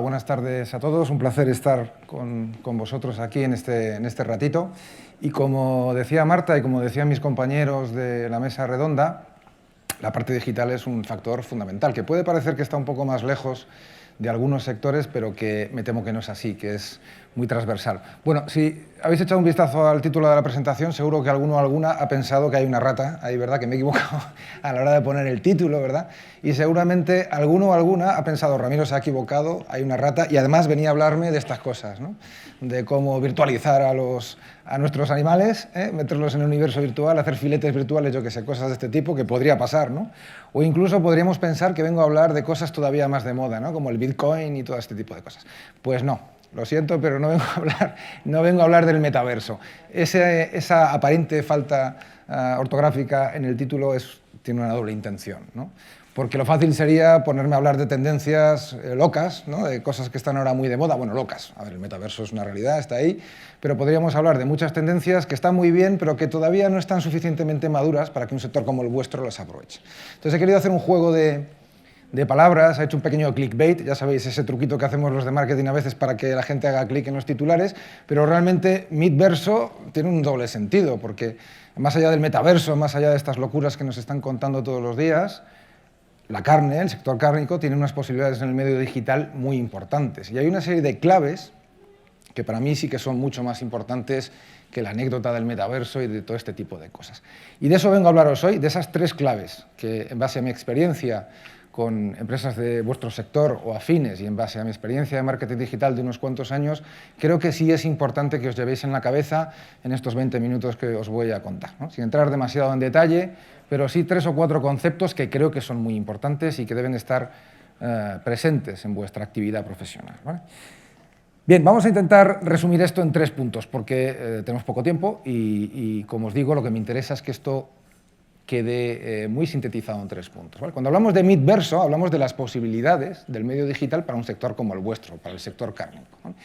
buenas tardes a todos. Un placer estar con vosotros aquí en este ratito. Y como decía Marta y como decían mis compañeros de la mesa redonda, la parte digital es un factor fundamental, que puede parecer que está un poco más lejos de algunos sectores, pero que me temo que no es así, que es muy transversal. Bueno, si habéis echado un vistazo al título de la presentación, seguro que alguno o alguna ha pensado que hay una rata, ahí, ¿verdad?, que me he equivocado a la hora de poner el título, ¿verdad? Y seguramente alguno o alguna ha pensado, Ramiro se ha equivocado, hay una rata, y además venía a hablarme de estas cosas, ¿no?, de cómo virtualizar a nuestros animales, meterlos en el universo virtual, hacer filetes virtuales, yo qué sé, cosas de este tipo, que podría pasar, ¿no? O incluso podríamos pensar que vengo a hablar de cosas todavía más de moda, ¿no?, como el Bitcoin y todo este tipo de cosas. Pues no, lo siento, pero no vengo a hablar del metaverso. Esa aparente falta ortográfica en el título tiene una doble intención, ¿no? Porque lo fácil sería ponerme a hablar de tendencias locas, ¿no?, de cosas que están ahora muy de moda. Bueno, locas. A ver, el metaverso es una realidad, está ahí, pero podríamos hablar de muchas tendencias que están muy bien, pero que todavía no están suficientemente maduras para que un sector como el vuestro las aproveche. Entonces he querido hacer un juego de palabras, he hecho un pequeño clickbait, ya sabéis, ese truquito que hacemos los de marketing a veces para que la gente haga clic en los titulares, pero realmente Midverso tiene un doble sentido, porque más allá del metaverso, más allá de estas locuras que nos están contando todos los días, la carne, el sector cárnico, tiene unas posibilidades en el medio digital muy importantes. Y hay una serie de claves que para mí sí que son mucho más importantes que la anécdota del metaverso y de todo este tipo de cosas. Y de eso vengo a hablaros hoy, de esas tres claves que, en base a mi experiencia con empresas de vuestro sector o afines y en base a mi experiencia de marketing digital de unos cuantos años, creo que sí es importante que os llevéis en la cabeza en estos 20 minutos que os voy a contar, ¿no?, sin entrar demasiado en detalle, pero sí 3 o 4 conceptos que creo que son muy importantes y que deben estar presentes en vuestra actividad profesional, ¿vale? Bien, vamos a intentar resumir esto en 3 puntos, porque tenemos poco tiempo y, como os digo, lo que me interesa es que esto quede muy sintetizado en 3 puntos, ¿vale? Cuando hablamos de Midverso, hablamos de las posibilidades del medio digital para un sector como el vuestro, para el sector cárnico, ¿vale?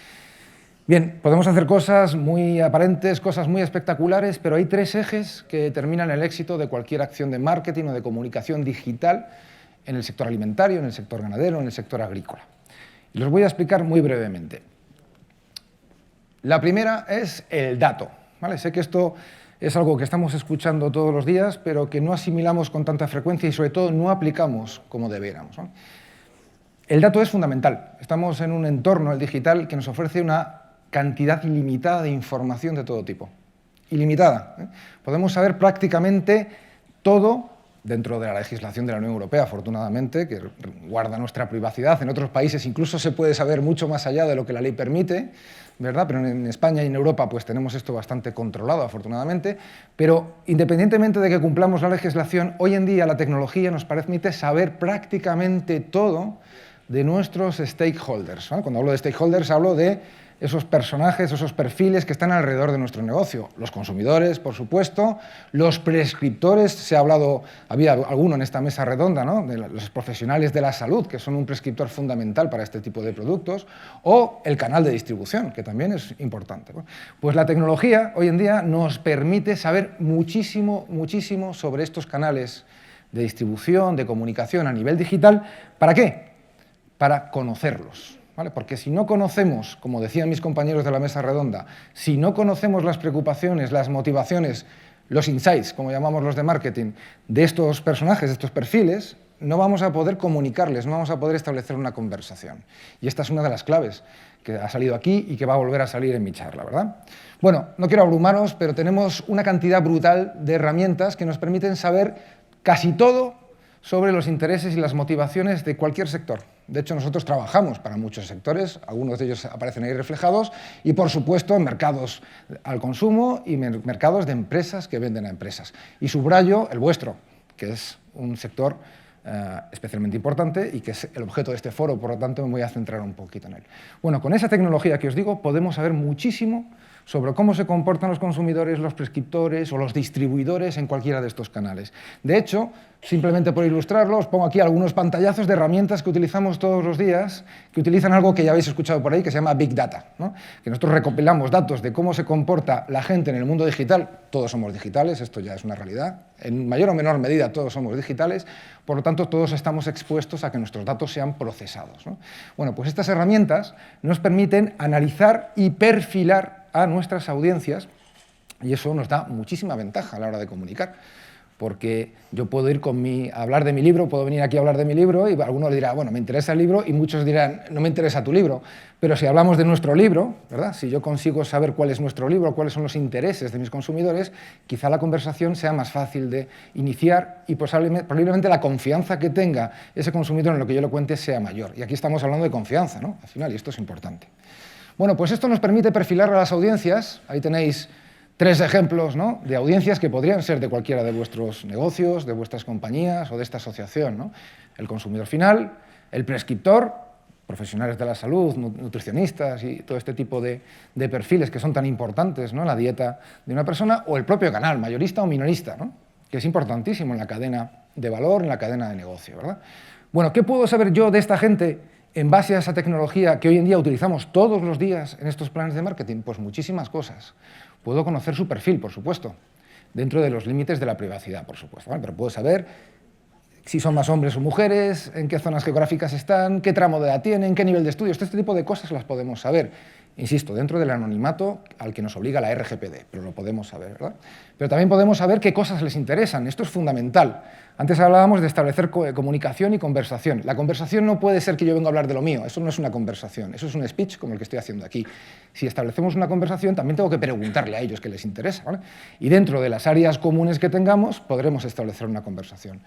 Bien, podemos hacer cosas muy aparentes, cosas muy espectaculares, pero hay 3 ejes que determinan el éxito de cualquier acción de marketing o de comunicación digital en el sector alimentario, en el sector ganadero, en el sector agrícola. Y los voy a explicar muy brevemente. La primera es el dato, ¿vale? Sé que esto es algo que estamos escuchando todos los días, pero que no asimilamos con tanta frecuencia y, sobre todo, no aplicamos como debiéramos, ¿no? El dato es fundamental. Estamos en un entorno, el digital, que nos ofrece una cantidad ilimitada de información de todo tipo. Ilimitada, ¿eh? Podemos saber prácticamente todo dentro de la legislación de la Unión Europea, afortunadamente, que guarda nuestra privacidad. En otros países incluso se puede saber mucho más allá de lo que la ley permite, ¿verdad? Pero en España y en Europa pues tenemos esto bastante controlado, afortunadamente. Pero independientemente de que cumplamos la legislación, hoy en día la tecnología nos permite saber prácticamente todo de nuestros stakeholders, ¿vale? Cuando hablo de stakeholders hablo de esos personajes, esos perfiles que están alrededor de nuestro negocio. Los consumidores, por supuesto, los prescriptores, había alguno en esta mesa redonda, ¿no?, de los profesionales de la salud, que son un prescriptor fundamental para este tipo de productos, o el canal de distribución, que también es importante, ¿no? Pues la tecnología hoy en día nos permite saber muchísimo, muchísimo sobre estos canales de distribución, de comunicación a nivel digital. ¿Para qué? Para conocerlos, ¿vale? Porque si no conocemos, como decían mis compañeros de la mesa redonda, si no conocemos las preocupaciones, las motivaciones, los insights, como llamamos los de marketing, de estos personajes, de estos perfiles, no vamos a poder comunicarles, no vamos a poder establecer una conversación. Y esta es una de las claves que ha salido aquí y que va a volver a salir en mi charla, ¿verdad? Bueno, no quiero abrumaros, pero tenemos una cantidad brutal de herramientas que nos permiten saber casi todo sobre los intereses y las motivaciones de cualquier sector. De hecho, nosotros trabajamos para muchos sectores, algunos de ellos aparecen ahí reflejados, y por supuesto en mercados al consumo y mercados de empresas que venden a empresas. Y subrayo el vuestro, que es un sector especialmente importante y que es el objeto de este foro, por lo tanto me voy a centrar un poquito en él. Bueno, con esa tecnología que os digo podemos saber muchísimo sobre cómo se comportan los consumidores, los prescriptores o los distribuidores en cualquiera de estos canales. De hecho, simplemente por ilustrarlo, os pongo aquí algunos pantallazos de herramientas que utilizamos todos los días, que utilizan algo que ya habéis escuchado por ahí, que se llama Big Data, ¿no? Que nosotros recopilamos datos de cómo se comporta la gente en el mundo digital. Todos somos digitales, esto ya es una realidad. En mayor o menor medida todos somos digitales, por lo tanto todos estamos expuestos a que nuestros datos sean procesados, ¿no? Bueno, pues estas herramientas nos permiten analizar y perfilar a nuestras audiencias y eso nos da muchísima ventaja a la hora de comunicar. Porque yo puedo ir a hablar de mi libro, puedo venir aquí a hablar de mi libro y alguno dirá, bueno, me interesa el libro y muchos dirán, no me interesa tu libro. Pero si hablamos de nuestro libro, ¿verdad? Si yo consigo saber cuál es nuestro libro, cuáles son los intereses de mis consumidores, quizá la conversación sea más fácil de iniciar y probablemente la confianza que tenga ese consumidor en lo que yo le cuente sea mayor. Y aquí estamos hablando de confianza, ¿no? Al final, y esto es importante. Bueno, pues esto nos permite perfilar a las audiencias. Ahí tenéis 3 ejemplos, ¿no?, de audiencias que podrían ser de cualquiera de vuestros negocios, de vuestras compañías o de esta asociación, ¿no? El consumidor final, el prescriptor, profesionales de la salud, nutricionistas y todo este tipo de perfiles que son tan importantes, ¿no?, en la dieta de una persona, o el propio canal, mayorista o minorista, ¿no?, que es importantísimo en la cadena de valor, en la cadena de negocio, ¿verdad? Bueno, ¿qué puedo saber yo de esta gente en base a esa tecnología que hoy en día utilizamos todos los días en estos planes de marketing? Pues muchísimas cosas. Puedo conocer su perfil, por supuesto, dentro de los límites de la privacidad, por supuesto, ¿vale? Pero puedo saber si son más hombres o mujeres, en qué zonas geográficas están, qué tramo de edad tienen, qué nivel de estudios. Todo este tipo de cosas las podemos saber, insisto, dentro del anonimato al que nos obliga la RGPD, pero lo podemos saber, ¿verdad? Pero también podemos saber qué cosas les interesan. Esto es fundamental. Antes hablábamos de establecer comunicación y conversación. La conversación no puede ser que yo venga a hablar de lo mío, eso no es una conversación, eso es un speech como el que estoy haciendo aquí. Si establecemos una conversación, también tengo que preguntarle a ellos qué les interesa, ¿vale? Y dentro de las áreas comunes que tengamos, podremos establecer una conversación.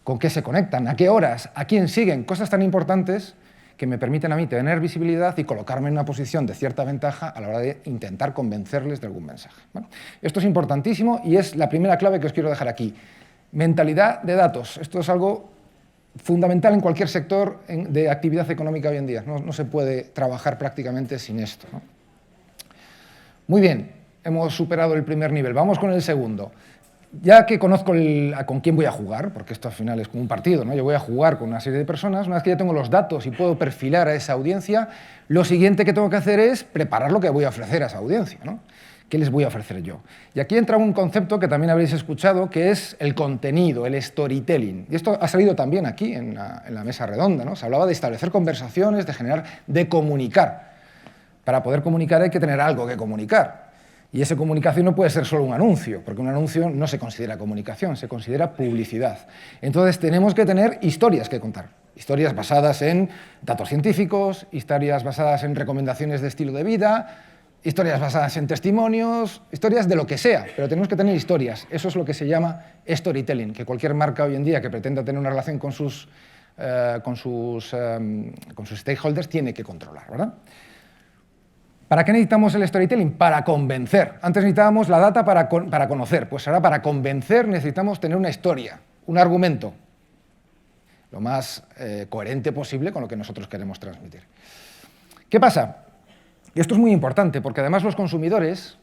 ¿Con qué se conectan? ¿A qué horas? ¿A quién siguen? Cosas tan importantes que me permiten a mí tener visibilidad y colocarme en una posición de cierta ventaja a la hora de intentar convencerles de algún mensaje. Bueno, esto es importantísimo y es la primera clave que os quiero dejar aquí. Mentalidad de datos. Esto es algo fundamental en cualquier sector de actividad económica hoy en día. No se puede trabajar prácticamente sin esto, ¿no? Muy bien, hemos superado el primer nivel. Vamos con el segundo. Ya que conozco con quién voy a jugar, porque esto al final es como un partido, ¿no? Yo voy a jugar con una serie de personas, una vez que ya tengo los datos y puedo perfilar a esa audiencia, lo siguiente que tengo que hacer es preparar lo que voy a ofrecer a esa audiencia, ¿no? ¿Qué les voy a ofrecer yo? Y aquí entra un concepto que también habréis escuchado, que es el contenido, el storytelling. Y esto ha salido también aquí en la mesa redonda, ¿no? Se hablaba de establecer conversaciones, de comunicar. Para poder comunicar hay que tener algo que comunicar. Y esa comunicación no puede ser solo un anuncio, porque un anuncio no se considera comunicación, se considera publicidad. Entonces tenemos que tener historias que contar. Historias basadas en datos científicos, historias basadas en recomendaciones de estilo de vida, historias basadas en testimonios, historias de lo que sea, pero tenemos que tener historias. Eso es lo que se llama storytelling, que cualquier marca hoy en día que pretenda tener una relación con sus stakeholders tiene que controlar, ¿verdad? ¿Para qué necesitamos el storytelling? Para convencer. Antes necesitábamos la data para conocer, pues ahora para convencer necesitamos tener una historia, un argumento, lo más coherente posible con lo que nosotros queremos transmitir. ¿Qué pasa? Y esto es muy importante, porque además los consumidores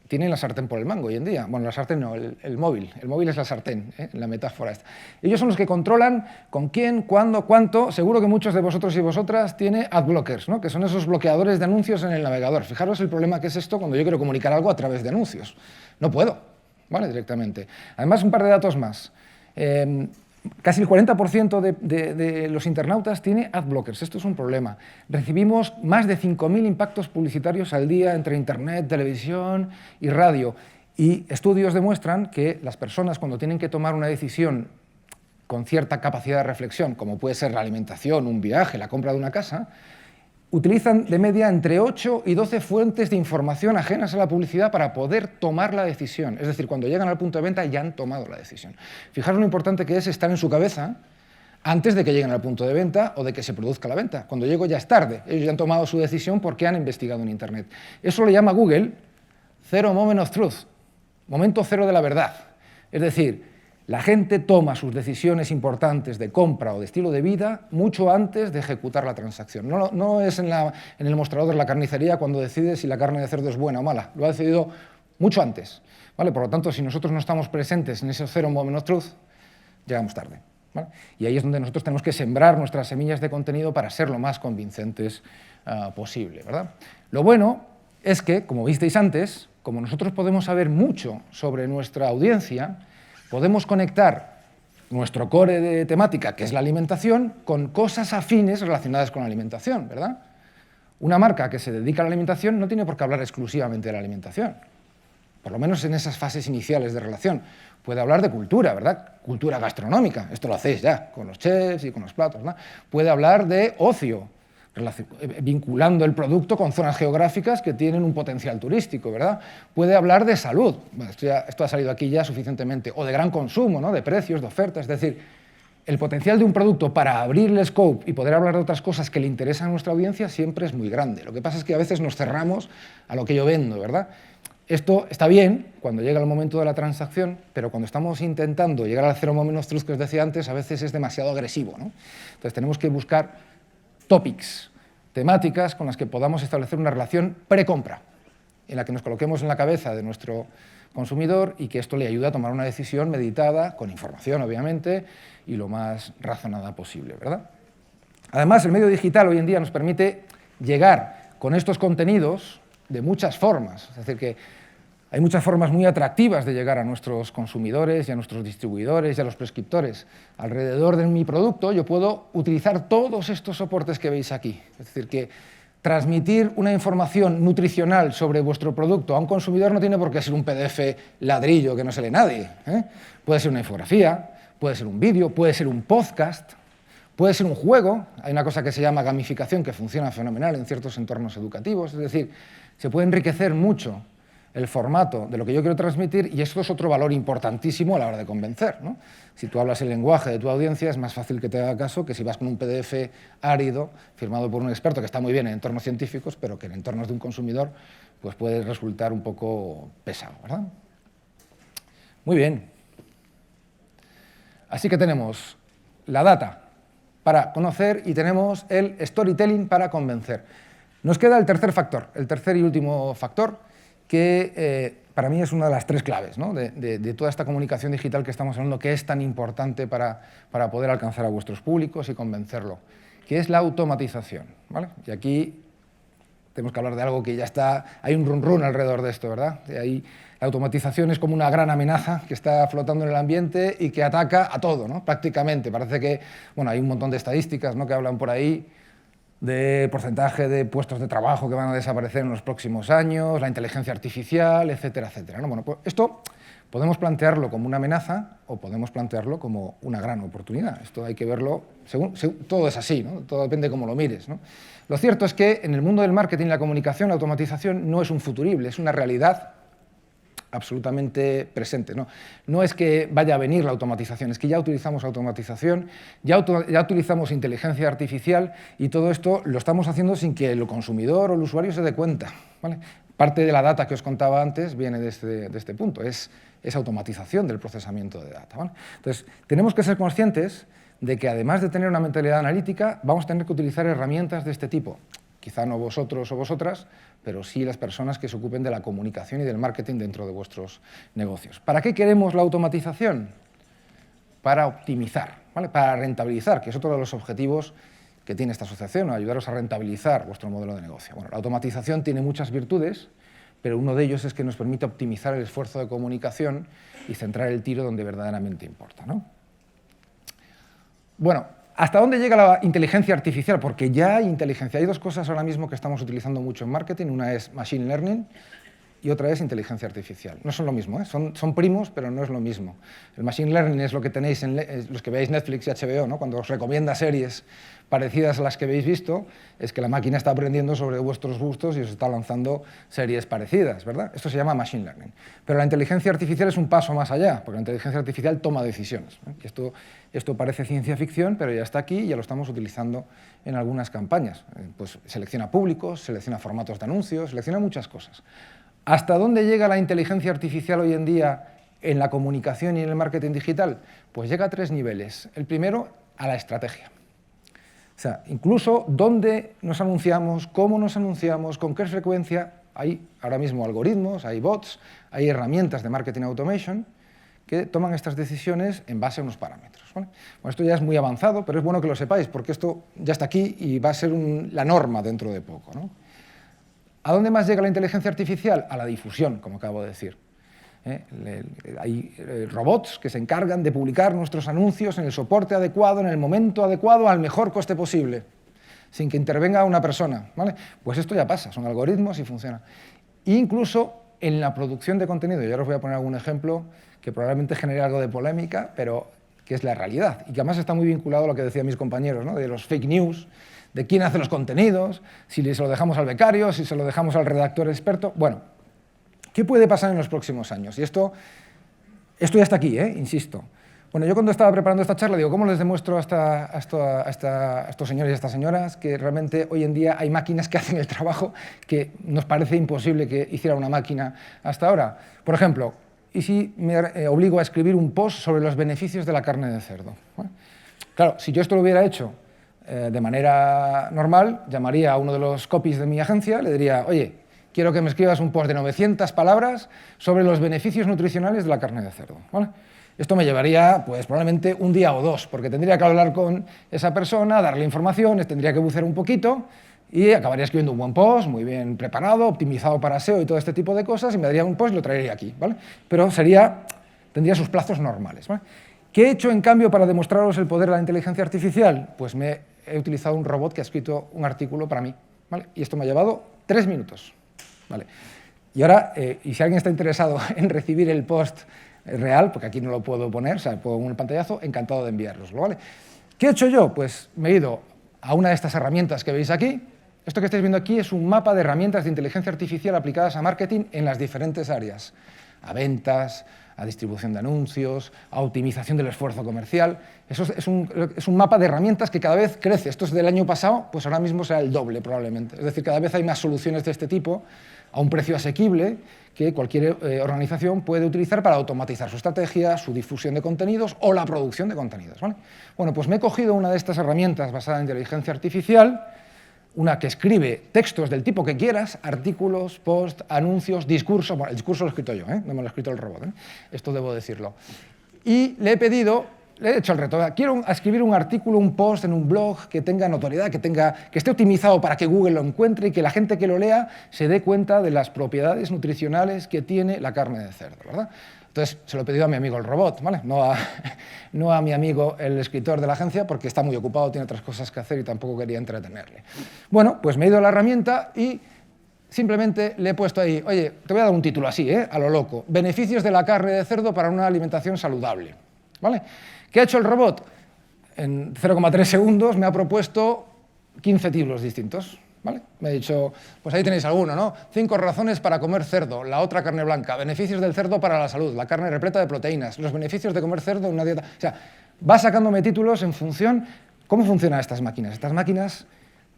tienen la sartén por el mango hoy en día. Bueno, la sartén no, el móvil. El móvil es la sartén, la metáfora esta. Ellos son los que controlan con quién, cuándo, cuánto. Seguro que muchos de vosotros y vosotras tienen adblockers, ¿no? Que son esos bloqueadores de anuncios en el navegador. Fijaros el problema que es esto cuando yo quiero comunicar algo a través de anuncios. No puedo, ¿vale? Directamente. Además, un par de datos más. Casi el 40% de los internautas tiene adblockers. Esto es un problema. Recibimos más de 5.000 impactos publicitarios al día entre internet, televisión y radio. Y estudios demuestran que las personas, cuando tienen que tomar una decisión con cierta capacidad de reflexión, como puede ser la alimentación, un viaje, la compra de una casa, utilizan de media entre 8 y 12 fuentes de información ajenas a la publicidad para poder tomar la decisión. Es decir, cuando llegan al punto de venta ya han tomado la decisión. Fijaros lo importante que es estar en su cabeza antes de que lleguen al punto de venta o de que se produzca la venta. Cuando llego ya es tarde. Ellos ya han tomado su decisión porque han investigado en Internet. Eso lo llama Google Zero Moment of Truth, momento cero de la verdad. Es decir, La gente toma sus decisiones importantes de compra o de estilo de vida mucho antes de ejecutar la transacción. No es en el mostrador de la carnicería cuando decide si la carne de cerdo es buena o mala. Lo ha decidido mucho antes. ¿Vale? Por lo tanto, si nosotros no estamos presentes en ese zero moment of truth, llegamos tarde. ¿Vale? Y ahí es donde nosotros tenemos que sembrar nuestras semillas de contenido para ser lo más convincentes posible, ¿verdad? Lo bueno es que, como visteis antes, como nosotros podemos saber mucho sobre nuestra audiencia, podemos conectar nuestro core de temática, que es la alimentación, con cosas afines relacionadas con la alimentación, ¿verdad? Una marca que se dedica a la alimentación no tiene por qué hablar exclusivamente de la alimentación, por lo menos en esas fases iniciales de relación. Puede hablar de cultura, ¿verdad? Cultura gastronómica, esto lo hacéis ya con los chefs y con los platos, ¿no? Puede hablar de ocio, vinculando el producto con zonas geográficas que tienen un potencial turístico, ¿verdad? Puede hablar de salud, bueno, esto ha salido aquí ya suficientemente, o de gran consumo, ¿no? De precios, de ofertas, es decir, el potencial de un producto para abrir el scope y poder hablar de otras cosas que le interesan a nuestra audiencia siempre es muy grande. Lo que pasa es que a veces nos cerramos a lo que yo vendo, ¿verdad? Esto está bien cuando llega el momento de la transacción, pero cuando estamos intentando llegar al zero moment of truth que os decía antes, a veces es demasiado agresivo, ¿no? Entonces tenemos que buscar topics, temáticas con las que podamos establecer una relación pre-compra, en la que nos coloquemos en la cabeza de nuestro consumidor y que esto le ayude a tomar una decisión meditada, con información obviamente, y lo más razonada posible, ¿verdad? Además, el medio digital hoy en día nos permite llegar con estos contenidos de muchas formas, es decir, que hay muchas formas muy atractivas de llegar a nuestros consumidores y a nuestros distribuidores y a los prescriptores. Alrededor de mi producto yo puedo utilizar todos estos soportes que veis aquí. Es decir, que transmitir una información nutricional sobre vuestro producto a un consumidor no tiene por qué ser un PDF ladrillo que no se lee nadie, ¿eh? Puede ser una infografía, puede ser un vídeo, puede ser un podcast, puede ser un juego. Hay una cosa que se llama gamificación que funciona fenomenal en ciertos entornos educativos. Es decir, se puede enriquecer mucho el formato de lo que yo quiero transmitir, y esto es otro valor importantísimo a la hora de convencer, ¿no? Si tú hablas el lenguaje de tu audiencia, es más fácil que te haga caso que si vas con un PDF árido, firmado por un experto, que está muy bien en entornos científicos, pero que en entornos de un consumidor pues puede resultar un poco pesado, ¿verdad? Muy bien. Así que tenemos la data para conocer y tenemos el storytelling para convencer. Nos queda el tercer factor, el tercer y último factor, que para mí es una de las tres claves, ¿no? de toda esta comunicación digital que estamos hablando, que es tan importante para poder alcanzar a vuestros públicos y convencerlo, que es la automatización, ¿vale? Y aquí tenemos que hablar de algo que ya está, hay un run run alrededor de esto, ¿verdad? La automatización es como una gran amenaza que está flotando en el ambiente y que ataca a todo, ¿no? Prácticamente. Parece que, bueno, hay un montón de estadísticas, ¿no?, que hablan por ahí de porcentaje de puestos de trabajo que van a desaparecer en los próximos años, la inteligencia artificial, etcétera, etcétera, ¿no? Bueno, pues esto podemos plantearlo como una amenaza o podemos plantearlo como una gran oportunidad. Esto hay que verlo, todo es así, ¿no? Todo depende de cómo lo mires, ¿no? Lo cierto es que en el mundo del marketing y la comunicación, la automatización no es un futurible, es una realidad absolutamente presente. No es que vaya a venir la automatización, es que ya utilizamos automatización, ya utilizamos inteligencia artificial, y todo esto lo estamos haciendo sin que el consumidor o el usuario se dé cuenta, ¿vale? Parte de la data que os contaba antes viene de este punto, es automatización del procesamiento de data, ¿vale? Entonces, tenemos que ser conscientes de que además de tener una mentalidad analítica, vamos a tener que utilizar herramientas de este tipo. Quizá no vosotros o vosotras, pero sí las personas que se ocupen de la comunicación y del marketing dentro de vuestros negocios. ¿Para qué queremos la automatización? Para optimizar, ¿vale? Para rentabilizar, que es otro de los objetivos que tiene esta asociación, ayudaros a rentabilizar vuestro modelo de negocio. Bueno, la automatización tiene muchas virtudes, pero uno de ellos es que nos permite optimizar el esfuerzo de comunicación y centrar el tiro donde verdaderamente importa, ¿no? Bueno, ¿hasta dónde llega la inteligencia artificial? Porque ya hay inteligencia. Hay dos cosas ahora mismo que estamos utilizando mucho en marketing. Una es machine learning y otra es inteligencia artificial. No son lo mismo, ¿eh? Son primos, pero no es lo mismo. El machine learning es lo que tenéis los que veáis Netflix y HBO, ¿no? Cuando os recomienda series parecidas a las que habéis visto, es que la máquina está aprendiendo sobre vuestros gustos y os está lanzando series parecidas, ¿verdad? Esto se llama machine learning. Pero la inteligencia artificial es un paso más allá, porque la inteligencia artificial toma decisiones, ¿eh? Y esto parece ciencia ficción, pero ya está aquí y ya lo estamos utilizando en algunas campañas. Pues selecciona públicos, selecciona formatos de anuncios, selecciona muchas cosas. ¿Hasta dónde llega la inteligencia artificial hoy en día en la comunicación y en el marketing digital? Pues llega a 3 niveles. El primero, a la estrategia. O sea, incluso dónde nos anunciamos, cómo nos anunciamos, con qué frecuencia. Hay ahora mismo algoritmos, hay bots, hay herramientas de marketing automation que toman estas decisiones en base a unos parámetros, ¿vale? Bueno, esto ya es muy avanzado, pero es bueno que lo sepáis, porque esto ya está aquí y va a ser la norma dentro de poco, ¿no? ¿A dónde más llega la inteligencia artificial? A la difusión, como acabo de decir. Hay robots que se encargan de publicar nuestros anuncios en el soporte adecuado, en el momento adecuado, al mejor coste posible, sin que intervenga una persona, ¿vale? Pues esto ya pasa, son algoritmos y funciona. Incluso en la producción de contenido, yo ahora os voy a poner algún ejemplo que probablemente genere algo de polémica, pero que es la realidad, y que además está muy vinculado a lo que decían mis compañeros, ¿no? De los fake news, de quién hace los contenidos, si se lo dejamos al becario, si se lo dejamos al redactor experto. Bueno, ¿qué puede pasar en los próximos años? Y esto ya está aquí, insisto. Bueno, yo cuando estaba preparando esta charla digo, ¿cómo les demuestro a estos señores y a estas señoras que realmente hoy en día hay máquinas que hacen el trabajo que nos parece imposible que hiciera una máquina hasta ahora? Por ejemplo, ¿y si me obligo a escribir un post sobre los beneficios de la carne de cerdo? Bueno, claro, si yo esto lo hubiera hecho de manera normal, llamaría a uno de los copies de mi agencia, le diría, oye, quiero que me escribas un post de 900 palabras sobre los beneficios nutricionales de la carne de cerdo, ¿vale? Esto me llevaría, pues, probablemente un día o dos, porque tendría que hablar con esa persona, darle información, tendría que bucear un poquito y acabaría escribiendo un buen post, muy bien preparado, optimizado para SEO y todo este tipo de cosas, y me daría un post y lo traería aquí, ¿vale? Pero tendría sus plazos normales, ¿vale? ¿Qué he hecho, en cambio, para demostraros el poder de la inteligencia artificial? Pues he utilizado un robot que ha escrito un artículo para mí, ¿vale? Y esto me ha llevado 3 minutos. Vale. Y ahora, y si alguien está interesado en recibir el post real, porque aquí no lo puedo poner, o sea, pongo un pantallazo, encantado de enviároslo, ¿vale? ¿Qué he hecho yo? Pues me he ido a una de estas herramientas que veis aquí. Esto que estáis viendo aquí es un mapa de herramientas de inteligencia artificial aplicadas a marketing en las diferentes áreas, a ventas, a distribución de anuncios, a optimización del esfuerzo comercial. Eso es un mapa de herramientas que cada vez crece. Esto es del año pasado, pues ahora mismo será el doble probablemente. Es decir, cada vez hay más soluciones de este tipo a un precio asequible que cualquier organización puede utilizar para automatizar su estrategia, su difusión de contenidos o la producción de contenidos, ¿vale? Bueno, pues me he cogido una de estas herramientas basada en inteligencia artificial, una que escribe textos del tipo que quieras, artículos, post, anuncios, discursos. Bueno, el discurso lo he escrito yo, no me lo ha escrito el robot, esto debo decirlo. Y le he hecho el reto, quiero escribir un artículo, un post en un blog que tenga notoriedad, que esté optimizado para que Google lo encuentre y que la gente que lo lea se dé cuenta de las propiedades nutricionales que tiene la carne de cerdo, ¿verdad? Entonces, se lo he pedido a mi amigo el robot, ¿vale? No a mi amigo el escritor de la agencia, porque está muy ocupado, tiene otras cosas que hacer y tampoco quería entretenerle. Bueno, pues me he ido a la herramienta y simplemente le he puesto ahí, oye, te voy a dar un título así, a lo loco, beneficios de la carne de cerdo para una alimentación saludable, ¿vale? ¿Qué ha hecho el robot? En 0,3 segundos me ha propuesto 15 títulos distintos, ¿vale? Me ha dicho, pues ahí tenéis alguno, ¿no? 5 razones para comer cerdo, la otra carne blanca, beneficios del cerdo para la salud, la carne repleta de proteínas, los beneficios de comer cerdo en una dieta. O sea, va sacándome títulos en función. ¿Cómo funcionan estas máquinas? Estas máquinas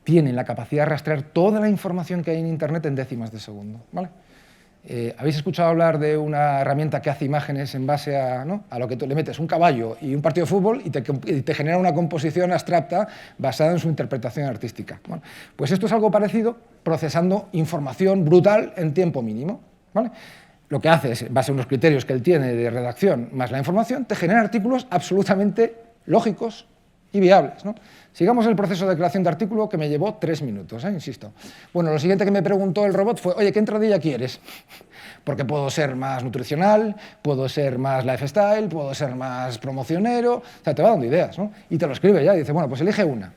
tienen la capacidad de rastrear toda la información que hay en Internet en décimas de segundo, ¿vale? ¿Habéis escuchado hablar de una herramienta que hace imágenes en base a lo que tú le metes un caballo y un partido de fútbol y te genera una composición abstracta basada en su interpretación artística? Bueno, pues esto es algo parecido, procesando información brutal en tiempo mínimo, ¿vale? Lo que hace es, en base a unos criterios que él tiene de redacción más la información, te genera artículos absolutamente lógicos y viables, ¿no? Sigamos el proceso de creación de artículo que me llevó 3 minutos, insisto. Bueno, lo siguiente que me preguntó el robot fue, oye, ¿qué entradilla quieres? Porque puedo ser más nutricional, puedo ser más lifestyle, puedo ser más promocionero, o sea, te va dando ideas, ¿no? Y te lo escribe ya y dice, bueno, pues elige una.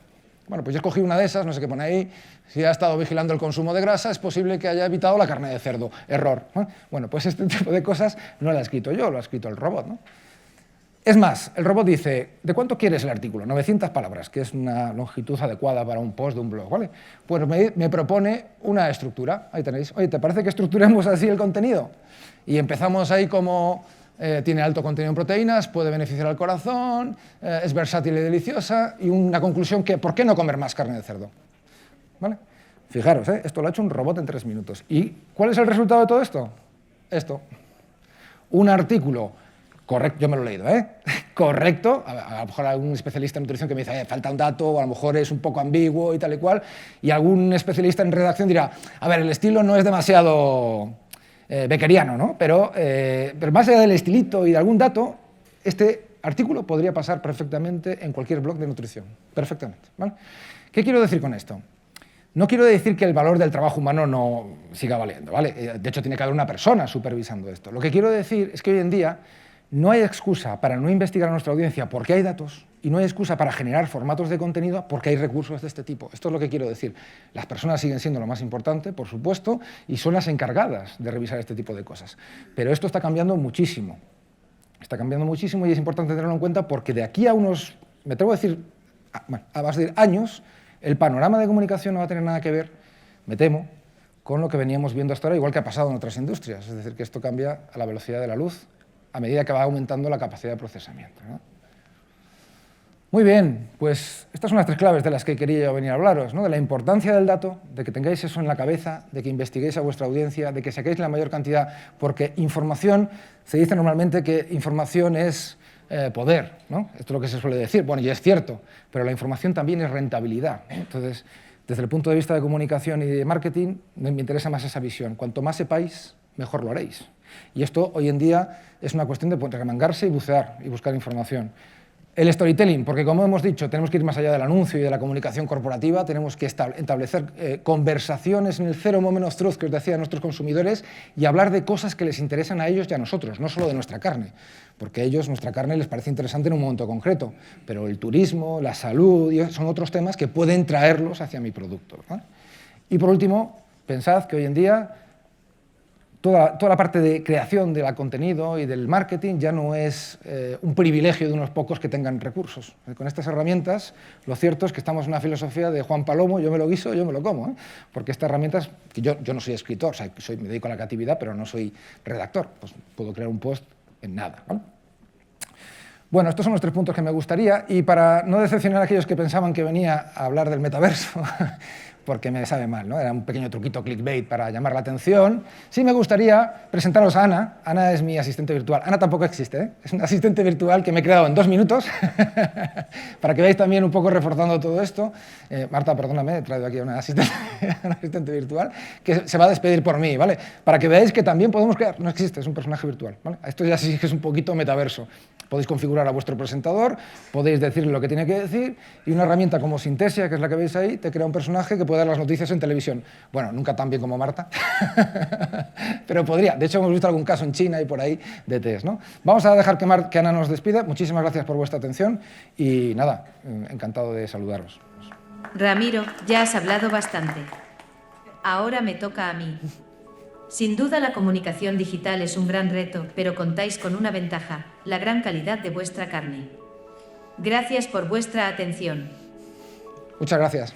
Bueno, pues yo escogí una de esas, no sé qué pone ahí, si ha estado vigilando el consumo de grasa, es posible que haya evitado la carne de cerdo. Error, ¿no? Bueno, pues este tipo de cosas no la he escrito yo, lo ha escrito el robot, ¿no? Es más, el robot dice, ¿de cuánto quieres el artículo? 900 palabras, que es una longitud adecuada para un post de un blog, ¿vale? Pues me propone una estructura, ahí tenéis. Oye, ¿te parece que estructuremos así el contenido? Y empezamos ahí como, tiene alto contenido en proteínas, puede beneficiar al corazón, es versátil y deliciosa, y una conclusión que, ¿por qué no comer más carne de cerdo? ¿Vale? Fijaros, esto lo ha hecho un robot en 3 minutos. ¿Y cuál es el resultado de todo esto? Esto. Un artículo Correcto, yo me lo he leído, ¿eh? Correcto, a lo mejor algún especialista en nutrición que me dice, falta un dato, o a lo mejor es un poco ambiguo y tal y cual, y algún especialista en redacción dirá, a ver, el estilo no es demasiado beckeriano, ¿no? Pero más allá del estilito y de algún dato, este artículo podría pasar perfectamente en cualquier blog de nutrición, perfectamente, ¿vale? ¿Qué quiero decir con esto? No quiero decir que el valor del trabajo humano no siga valiendo, ¿vale? De hecho, tiene que haber una persona supervisando esto. Lo que quiero decir es que hoy en día no hay excusa para no investigar a nuestra audiencia porque hay datos y no hay excusa para generar formatos de contenido porque hay recursos de este tipo. Esto es lo que quiero decir. Las personas siguen siendo lo más importante, por supuesto, y son las encargadas de revisar este tipo de cosas. Pero esto está cambiando muchísimo. Está cambiando muchísimo y es importante tenerlo en cuenta porque de aquí a unos, me atrevo a decir, bueno, a más de años, el panorama de comunicación no va a tener nada que ver, me temo, con lo que veníamos viendo hasta ahora, igual que ha pasado en otras industrias. Es decir, que esto cambia a la velocidad de la luz a medida que va aumentando la capacidad de procesamiento, ¿no? Muy bien, pues estas son las tres claves de las que quería yo venir a hablaros, ¿no? De la importancia del dato, de que tengáis eso en la cabeza, de que investiguéis a vuestra audiencia, de que saquéis la mayor cantidad, porque información, se dice normalmente que información es poder, ¿no? Esto es lo que se suele decir, bueno, y es cierto, pero la información también es rentabilidad, ¿no? Entonces, desde el punto de vista de comunicación y de marketing, me interesa más esa visión. Cuanto más sepáis, mejor lo haréis. Y esto hoy en día es una cuestión de remangarse y bucear y buscar información. El storytelling, porque como hemos dicho, tenemos que ir más allá del anuncio y de la comunicación corporativa, tenemos que establecer conversaciones en el zero moment of truth que os decía a nuestros consumidores y hablar de cosas que les interesan a ellos y a nosotros, no solo de nuestra carne, porque a ellos nuestra carne les parece interesante en un momento concreto, pero el turismo, la salud, son otros temas que pueden traerlos hacia mi producto, ¿verdad? Y por último, pensad que hoy en día toda la parte de creación del contenido y del marketing ya no es un privilegio de unos pocos que tengan recursos. Con estas herramientas, lo cierto es que estamos en una filosofía de Juan Palomo, yo me lo guiso, yo me lo como, ¿eh? Porque estas herramientas, que yo no soy escritor, o sea, me dedico a la creatividad, pero no soy redactor, pues puedo crear un post en nada, ¿vale? Bueno, estos son los tres puntos que me gustaría, y para no decepcionar a aquellos que pensaban que venía a hablar del metaverso, porque me sabe mal, ¿no? Era un pequeño truquito clickbait para llamar la atención. Sí me gustaría presentaros a Ana. Ana es mi asistente virtual. Ana tampoco existe, ¿eh? Es una asistente virtual que me he creado en 2 minutos, para que veáis también un poco reforzando todo esto. Marta, perdóname, he traído aquí a una asistente virtual que se va a despedir por mí, ¿vale? Para que veáis que también podemos crear. No existe, es un personaje virtual, ¿vale? Esto ya sí que es un poquito metaverso. Podéis configurar a vuestro presentador, podéis decirle lo que tiene que decir, y una herramienta como Synthesia, que es la que veis ahí, te crea un personaje que puede dar las noticias en televisión. Bueno, nunca tan bien como Marta, pero podría. De hecho, hemos visto algún caso en China y por ahí de test, ¿no? Vamos a dejar que Ana nos despida. Muchísimas gracias por vuestra atención y nada, encantado de saludaros. Ramiro, ya has hablado bastante. Ahora me toca a mí. Sin duda la comunicación digital es un gran reto, pero contáis con una ventaja, la gran calidad de vuestra carne. Gracias por vuestra atención. Muchas gracias.